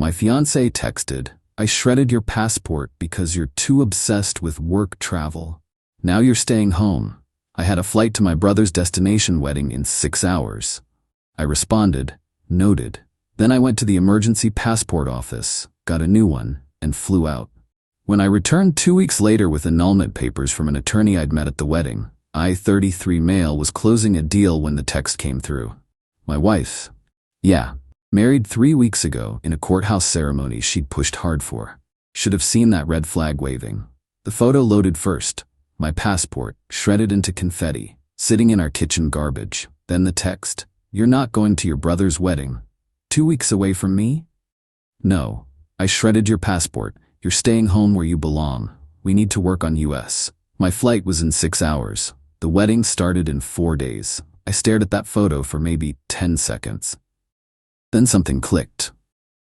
My fiancé texted, "I shredded your passport because you're too obsessed with work travel. Now you're staying home. I had a flight to my brother's destination wedding in 6 hours." I responded, "Noted." Then I went to the emergency passport office, got a new one, and flew out. When I returned 2 weeks later with annulment papers from an attorney I'd met at the wedding, I-33 male was closing a deal when the text came through. My wife. Yeah. Married 3 weeks ago in a courthouse ceremony she'd pushed hard for. Should have seen that red flag waving. The photo loaded first. My passport, shredded into confetti, sitting in our kitchen garbage. Then the text, "You're not going to your brother's wedding. 2 weeks away from me?" No. I shredded your passport. You're staying home where you belong. We need to work on US. My flight was in 6 hours. The wedding started in 4 days. I stared at that photo for maybe 10 seconds. Then something clicked.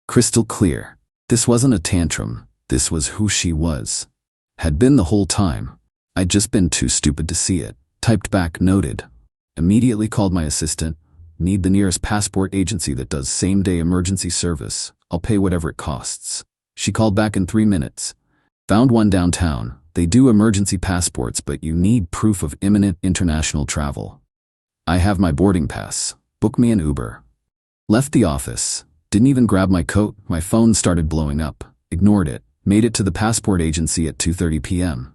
Crystal clear. This wasn't a tantrum. This was who she was. Had been the whole time. I'd just been too stupid to see it. Typed back, "Noted." Immediately called my assistant. "Need the nearest passport agency that does same-day emergency service. I'll pay whatever it costs." She called back in 3 minutes. "Found one downtown. They do emergency passports, but you need proof of imminent international travel." "I have my boarding pass. Book me an Uber." Left the office. Didn't even grab my coat. My phone started blowing up. Ignored it. Made it to the passport agency at 2:30 p.m.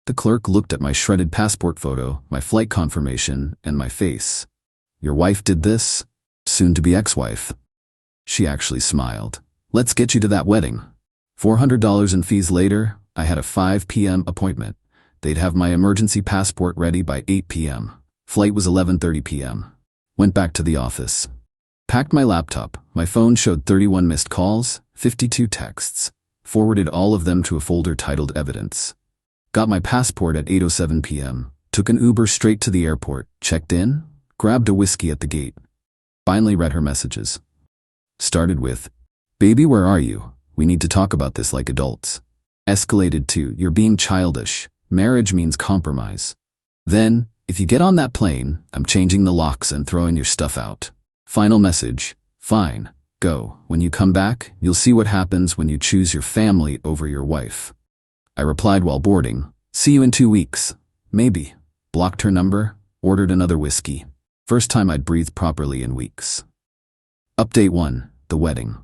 The clerk looked at my shredded passport photo, my flight confirmation, and my face. "Your wife did this?" Soon-to-be ex-wife. She actually smiled. "Let's get you to that wedding." $400 in fees later, I had a 5 p.m. appointment. They'd have my emergency passport ready by 8 p.m. Flight was 11:30 p.m. Went back to the office. Packed my laptop. My phone showed 31 missed calls, 52 texts. Forwarded all of them to a folder titled Evidence. Got my passport at 8:07 p.m. Took an Uber straight to the airport. Checked in. Grabbed a whiskey at the gate. Finally read her messages. Started with, "Baby, where are you? We need to talk about this like adults." Escalated to, "You're being childish. Marriage means compromise." Then, "If you get on that plane, I'm changing the locks and throwing your stuff out." Final message, "Fine, go. When you come back, you'll see what happens when you choose your family over your wife." I replied while boarding, "See you in 2 weeks. Maybe." Blocked her number, ordered another whiskey. First time I'd breathed properly in weeks. Update 1, the wedding.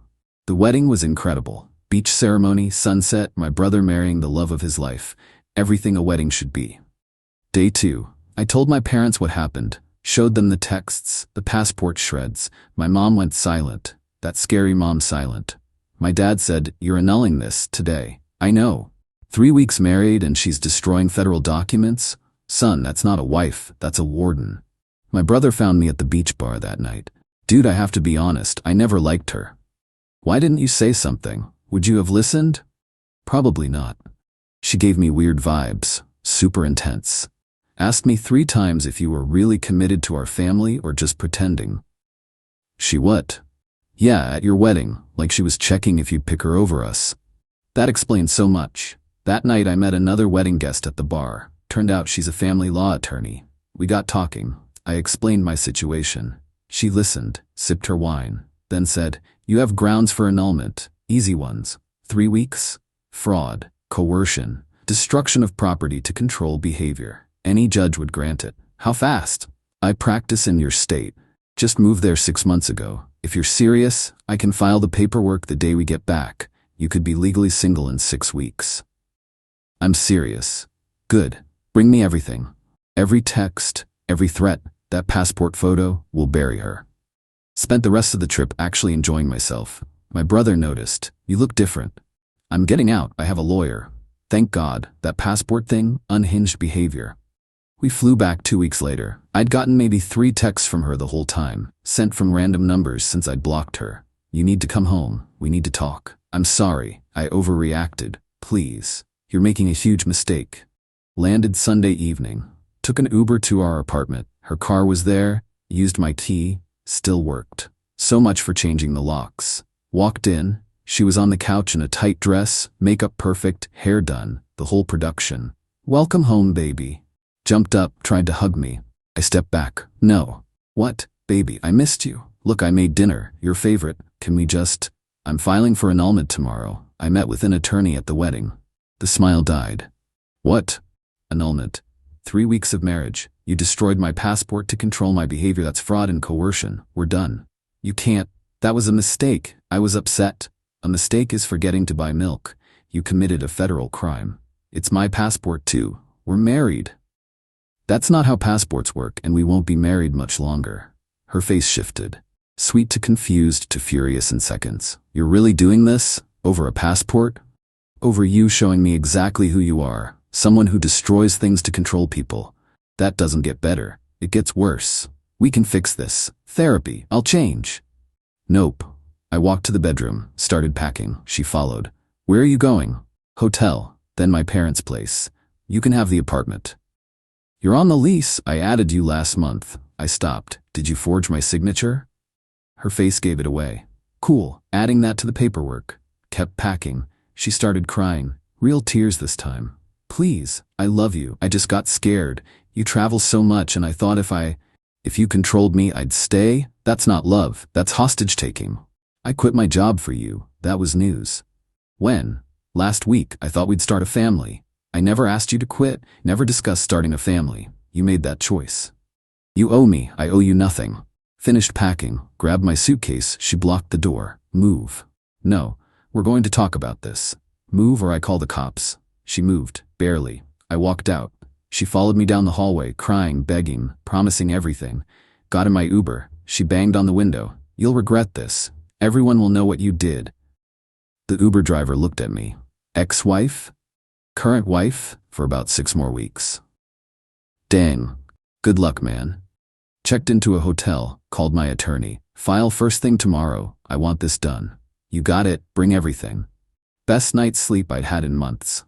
The wedding was incredible. Beach ceremony, sunset, my brother marrying the love of his life. Everything a wedding should be. Day 2, I told my parents what happened. Showed them the texts, the passport shreds. My mom went silent. That scary mom silent. My dad said, "You're annulling this today." I know. 3 weeks married and she's destroying federal documents? Son, that's not a wife, that's a warden. My brother found me at the beach bar that night. "Dude, I have to be honest, I never liked her." "Why didn't you say something? Would you have listened?" "Probably not." She gave me weird vibes, super intense. Asked me 3 times if you were really committed to our family or just pretending. She what? Yeah, at your wedding, like she was checking if you'd pick her over us. That explains so much. That night I met another wedding guest at the bar. Turned out she's a family law attorney. We got talking. I explained my situation. She listened, sipped her wine, then said, "You have grounds for annulment, easy ones. 3 weeks? Fraud, coercion, destruction of property to control behavior. Any judge would grant it. How fast? I practice in your state. Just moved there 6 months ago. If you're serious, I can file the paperwork the day we get back. You could be legally single in 6 weeks." I'm serious. Good. Bring me everything. Every text, every threat, that passport photo will bury her. Spent the rest of the trip actually enjoying myself. My brother noticed, "You look different." "I'm getting out, I have a lawyer." Thank God, that passport thing, unhinged behavior. We flew back 2 weeks later. I'd gotten maybe 3 texts from her the whole time, sent from random numbers since I'd blocked her. "You need to come home, we need to talk. I'm sorry, I overreacted. Please, you're making a huge mistake." Landed Sunday evening. Took an Uber to our apartment. Her car was there, used my key, still worked. So much for changing the locks. Walked in, she was on the couch in a tight dress, makeup perfect, hair done, the whole production. "Welcome home, baby." Jumped up, tried to hug me. I stepped back. "No." "What? Baby, I missed you. Look, I made dinner, your favorite. Can we just..." I'm filing for annulment tomorrow. I met with an attorney at the wedding. The smile died. What? Annulment. 3 weeks of marriage. You destroyed my passport to control my behavior. That's fraud and coercion. We're done. You can't. That was a mistake. I was upset. A mistake is forgetting to buy milk. You committed a federal crime. It's my passport too. We're married. That's not how passports work, and we won't be married much longer. Her face shifted. Sweet to confused to furious in seconds. You're really doing this? Over a passport? Over you showing me exactly who you are. Someone who destroys things to control people. That doesn't get better. It gets worse. We can fix this. Therapy. I'll change. Nope. I walked to the bedroom, started packing. She followed. Where are you going? Hotel. Then my parents' place. You can have the apartment. You're on the lease. I added you last month. I stopped. Did you forge my signature? Her face gave it away. Cool. Adding that to the paperwork. Kept packing. She started crying. Real tears this time. Please, I love you. I just got scared. You travel so much and I thought if you controlled me, I'd stay. That's not love. That's hostage taking. I quit my job for you. That was news. When? Last week. I thought we'd start a family. I never asked you to quit, never discussed starting a family. You made that choice. You owe me. I owe you nothing. Finished packing, grabbed my suitcase. She blocked the door. Move. No, we're going to talk about this. Move or I call the cops. She moved, barely. I walked out. She followed me down the hallway, crying, begging, promising everything. Got in my Uber. She banged on the window. You'll regret this. Everyone will know what you did. The Uber driver looked at me. Ex-wife? Current wife? For about 6 more weeks. Dang. Good luck, man. Checked into a hotel, called my attorney. File first thing tomorrow. I want this done. You got it. Bring everything. Best night's sleep I'd had in months.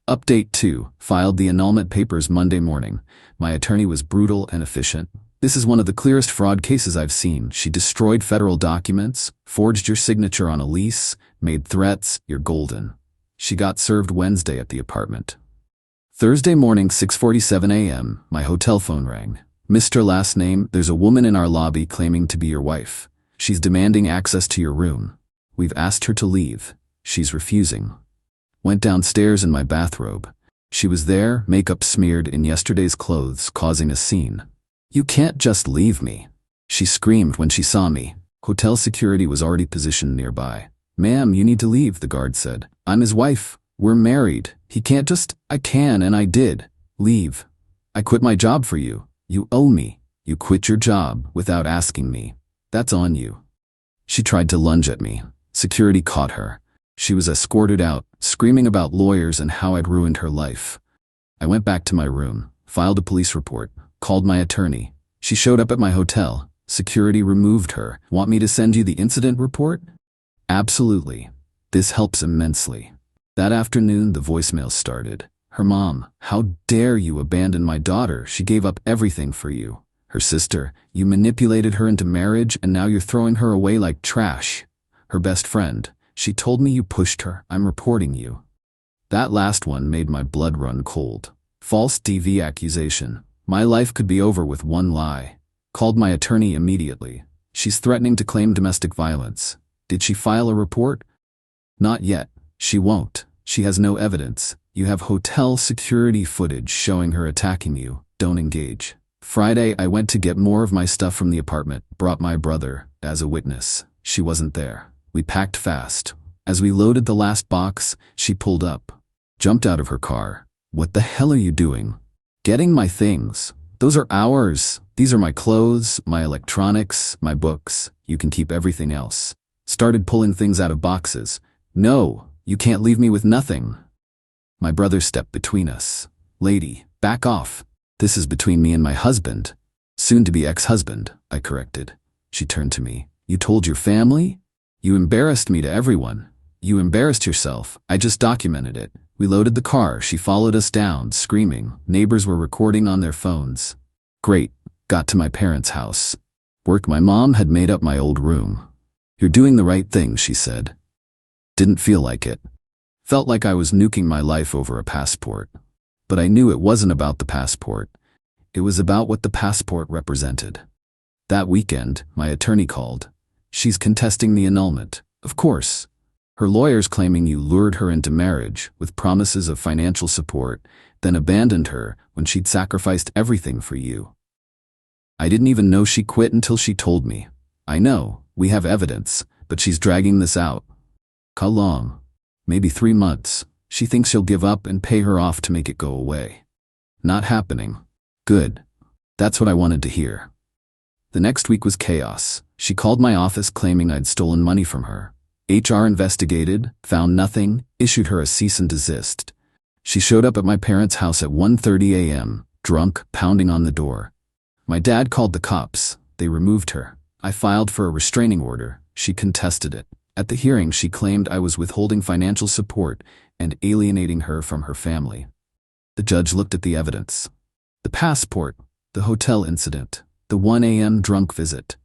Update 2. Filed the annulment papers Monday morning. My attorney was brutal and efficient. This is one of the clearest fraud cases I've seen. She destroyed federal documents, forged your signature on a lease, made threats. You're golden. She got served Wednesday at the apartment. Thursday morning, 6:47 a.m., my hotel phone rang. Mr. Last name, there's a woman in our lobby claiming to be your wife. She's demanding access to your room. We've asked her to leave. She's refusing. Went downstairs in my bathrobe. She was there, makeup smeared in yesterday's clothes, causing a scene. You can't just leave me. She screamed when she saw me. Hotel security was already positioned nearby. Ma'am, you need to leave, the guard said. I'm his wife. We're married. He can't just. I can, and I did. Leave. I quit my job for you. You owe me. You quit your job without asking me. That's on you. She tried to lunge at me. Security caught her. She was escorted out, screaming about lawyers and how I'd ruined her life. I went back to my room, filed a police report, called my attorney. She showed up at my hotel. Security removed her. Want me to send you the incident report? Absolutely. This helps immensely. That afternoon, the voicemail started. Her mom, how dare you abandon my daughter? She gave up everything for you. Her sister, you manipulated her into marriage and now you're throwing her away like trash. Her best friend, she told me you pushed her. I'm reporting you. That last one made my blood run cold. False DV accusation. My life could be over with one lie. Called my attorney immediately. She's threatening to claim domestic violence. Did she file a report? Not yet. She won't. She has no evidence. You have hotel security footage showing her attacking you. Don't engage. Friday, I went to get more of my stuff from the apartment, brought my brother as a witness. She wasn't there. We packed fast. As we loaded the last box, she pulled up, jumped out of her car. What the hell are you doing? Getting my things. Those are ours. These are my clothes, my electronics, my books. You can keep everything else. Started pulling things out of boxes. No, you can't leave me with nothing. My brother stepped between us. Lady, back off. This is between me and my husband. Soon-to-be ex-husband, I corrected. She turned to me. You told your family? You embarrassed me to everyone. You embarrassed yourself. I just documented it. We loaded the car. She followed us down, screaming. Neighbors were recording on their phones. Great. Got to my parents' house. Work my mom had made up my old room. You're doing the right thing, she said. Didn't feel like it. Felt like I was nuking my life over a passport. But I knew it wasn't about the passport. It was about what the passport represented. That weekend, my attorney called. She's contesting the annulment. Of course. Her lawyers claiming you lured her into marriage with promises of financial support, then abandoned her when she'd sacrificed everything for you. I didn't even know she quit until she told me. I know, we have evidence, but she's dragging this out. How long? Maybe 3 months. She thinks you'll give up and pay her off to make it go away. Not happening. Good. That's what I wanted to hear. The next week was chaos. She called my office claiming I'd stolen money from her. HR investigated, found nothing, issued her a cease and desist. She showed up at my parents' house at 1:30 a.m., drunk, pounding on the door. My dad called the cops. They removed her. I filed for a restraining order. She contested it. At the hearing, she claimed I was withholding financial support and alienating her from her family. The judge looked at the evidence. The passport, the hotel incident, the 1 a.m. drunk visit.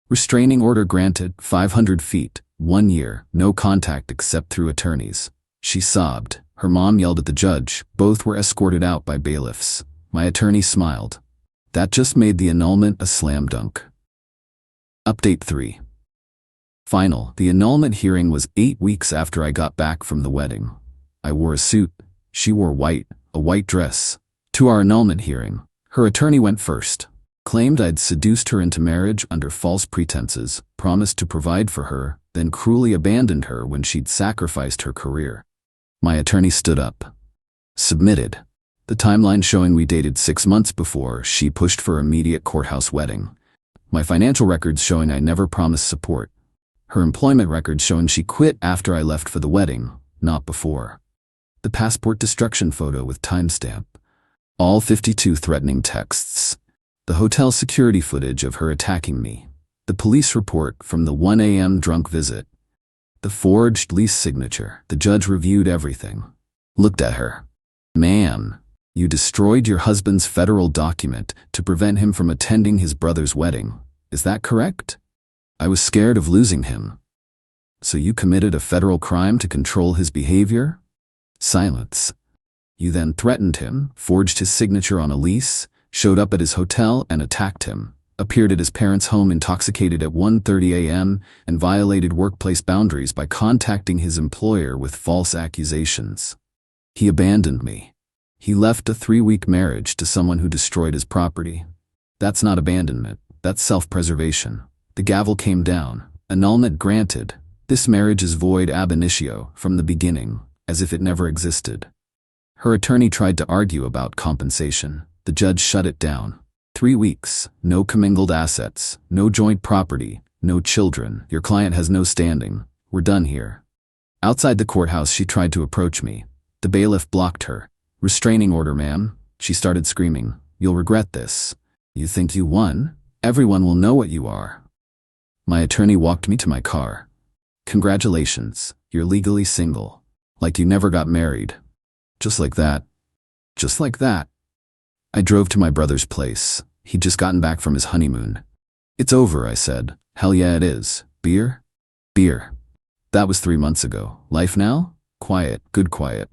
Restraining order granted, 500 feet, 1 year, no contact except through attorneys. She sobbed. Her mom yelled at the judge. Both were escorted out by bailiffs. My attorney smiled. That just made the annulment a slam dunk. Update 3. Final. The annulment hearing was 8 weeks after I got back from the wedding. I wore a suit. She wore white, a white dress. To our annulment hearing, her attorney went first. Claimed I'd seduced her into marriage under false pretenses, promised to provide for her, then cruelly abandoned her when she'd sacrificed her career. My attorney stood up. Submitted. The timeline showing we dated 6 months before she pushed for immediate courthouse wedding. My financial records showing I never promised support. Her employment records showing she quit after I left for the wedding, not before. The passport destruction photo with timestamp. All 52 threatening texts. The hotel security footage of her attacking me. The police report from the 1 a.m. drunk visit. The forged lease signature. The judge reviewed everything. Looked at her. Ma'am, you destroyed your husband's federal document to prevent him from attending his brother's wedding. Is that correct? I was scared of losing him. So you committed a federal crime to control his behavior? Silence. You then threatened him, forged his signature on a lease, showed up at his hotel and attacked him, appeared at his parents' home intoxicated at 1:30 a.m., and violated workplace boundaries by contacting his employer with false accusations. He abandoned me. He left a 3-week marriage to someone who destroyed his property. That's not abandonment, that's self-preservation. The gavel came down. Annulment granted. This marriage is void ab initio, from the beginning, as if it never existed. Her attorney tried to argue about compensation. The judge shut it down. 3 weeks, no commingled assets, no joint property, no children. Your client has no standing. We're done here. Outside the courthouse, she tried to approach me. The bailiff blocked her. Restraining order, ma'am. She started screaming. You'll regret this. You think you won? Everyone will know what you are. My attorney walked me to my car. Congratulations, you're legally single. Like you never got married. Just like that. Just like that. I drove to my brother's place. He'd just gotten back from his honeymoon. It's over, I said. Hell yeah, it is. Beer? Beer. That was 3 months ago. Life now? Quiet, good quiet.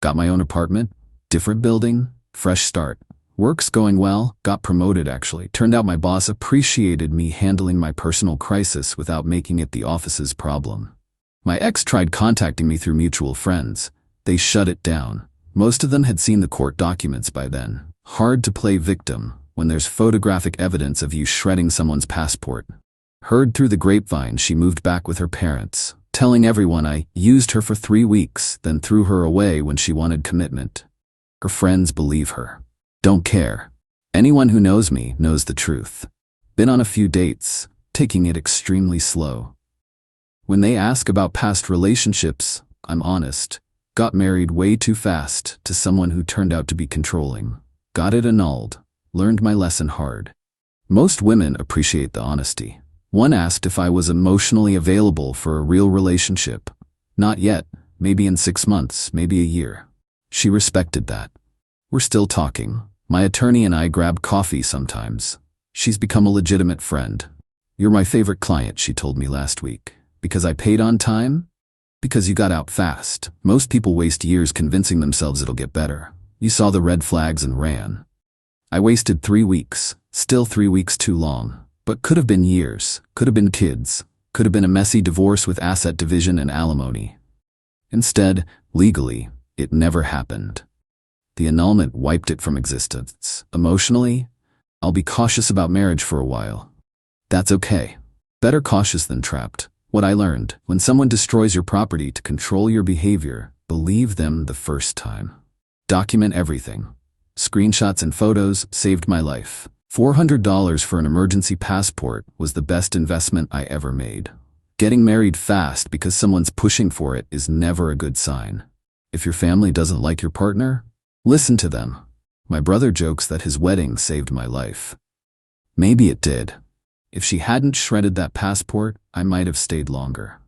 Got my own apartment, different building, fresh start. Work's going well, got promoted actually. Turned out my boss appreciated me handling my personal crisis without making it the office's problem. My ex tried contacting me through mutual friends. They shut it down. Most of them had seen the court documents by then. Hard to play victim when there's photographic evidence of you shredding someone's passport. Heard through the grapevine she moved back with her parents, telling everyone I used her for 3 weeks, then threw her away when she wanted commitment. Her friends believe her. Don't care. Anyone who knows me knows the truth. Been on a few dates, taking it extremely slow. When they ask about past relationships, I'm honest. Got married way too fast to someone who turned out to be controlling. Got it annulled. Learned my lesson hard. Most women appreciate the honesty. One asked if I was emotionally available for a real relationship. Not yet. Maybe in 6 months, maybe a year. She respected that. We're still talking. My attorney and I grab coffee sometimes. She's become a legitimate friend. You're my favorite client, she told me last week. Because I paid on time? Because you got out fast. Most people waste years convincing themselves it'll get better. You saw the red flags and ran. I wasted 3 weeks. Still 3 weeks too long. But could have been years. Could have been kids. Could have been a messy divorce with asset division and alimony. Instead, legally, it never happened. The annulment wiped it from existence. Emotionally, I'll be cautious about marriage for a while. That's okay. Better cautious than trapped. What I learned: when someone destroys your property to control your behavior, believe them the first time. Document everything. Screenshots and photos saved my life. $400 for an emergency passport was the best investment I ever made. Getting married fast because someone's pushing for it is never a good sign. If your family doesn't like your partner, listen to them. My brother jokes that his wedding saved my life. Maybe it did. If she hadn't shredded that passport, I might have stayed longer.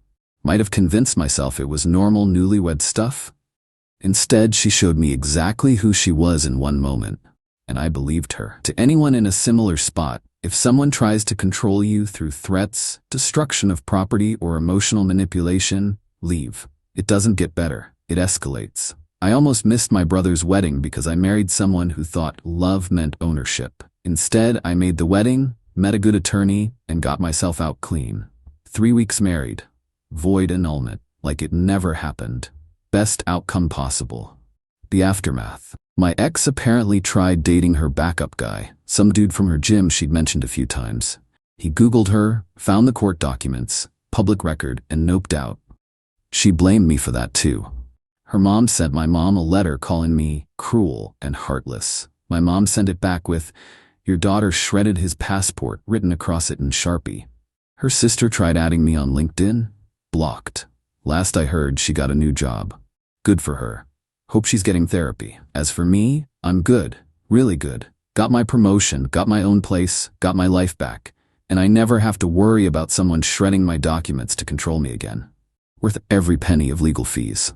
Might have convinced myself it was normal newlywed stuff. Instead, she showed me exactly who she was in one moment, and I believed her. To anyone in a similar spot, if someone tries to control you through threats, destruction of property, or emotional manipulation, leave. It doesn't get better, it escalates. I almost missed my brother's wedding because I married someone who thought love meant ownership. Instead, I made the wedding, met a good attorney, and got myself out clean. 3 weeks married. Void annulment, like it never happened. Best outcome possible. The aftermath. My ex apparently tried dating her backup guy, some dude from her gym she'd mentioned a few times. He Googled her, found the court documents, public record, and noped out. She blamed me for that too. Her mom sent my mom a letter calling me cruel and heartless. My mom sent it back with, "Your daughter shredded his passport," written across it in Sharpie. Her sister tried adding me on LinkedIn. Blocked. Last I heard, she got a new job. Good for her. Hope she's getting therapy. As for me, I'm good. Really good. Got my promotion, got my own place, got my life back. And I never have to worry about someone shredding my documents to control me again. Worth every penny of legal fees.